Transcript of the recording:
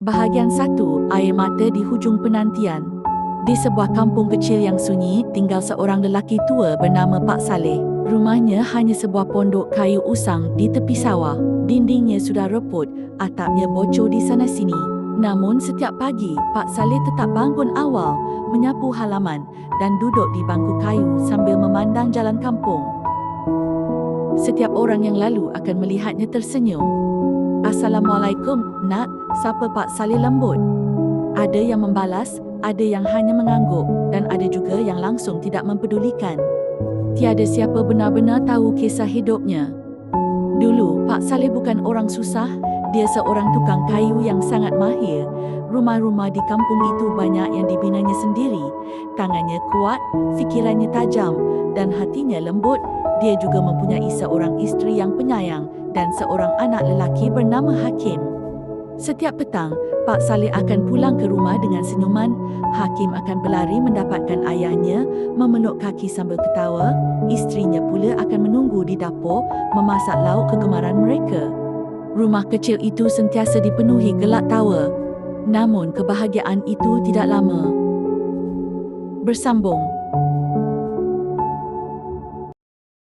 Bahagian 1, air mata di hujung penantian. Di sebuah kampung kecil yang sunyi, tinggal seorang lelaki tua bernama Pak Saleh. Rumahnya hanya sebuah pondok kayu usang di tepi sawah. Dindingnya sudah reput, atapnya bocor di sana sini. Namun setiap pagi, Pak Saleh tetap bangun awal, menyapu halaman dan duduk di bangku kayu sambil memandang jalan kampung. Setiap orang yang lalu akan melihatnya tersenyum. "Assalamualaikum, nak," sapa Pak Saleh lembut. Ada yang membalas, ada yang hanya mengangguk dan ada juga yang langsung tidak mempedulikan. Tiada siapa benar-benar tahu kisah hidupnya. Dulu, Pak Saleh bukan orang susah, dia seorang tukang kayu yang sangat mahir. Rumah-rumah di kampung itu banyak yang dibinanya sendiri. Tangannya kuat, fikirannya tajam dan hatinya lembut. Dia juga mempunyai seorang isteri yang penyayang dan seorang anak lelaki bernama Hakim. Setiap petang, Pak Saleh akan pulang ke rumah dengan senyuman. Hakim akan berlari mendapatkan ayahnya, memeluk kaki sambil ketawa. Isterinya pula akan menunggu di dapur, memasak lauk kegemaran mereka. Rumah kecil itu sentiasa dipenuhi gelak tawa. Namun kebahagiaan itu tidak lama. Bersambung.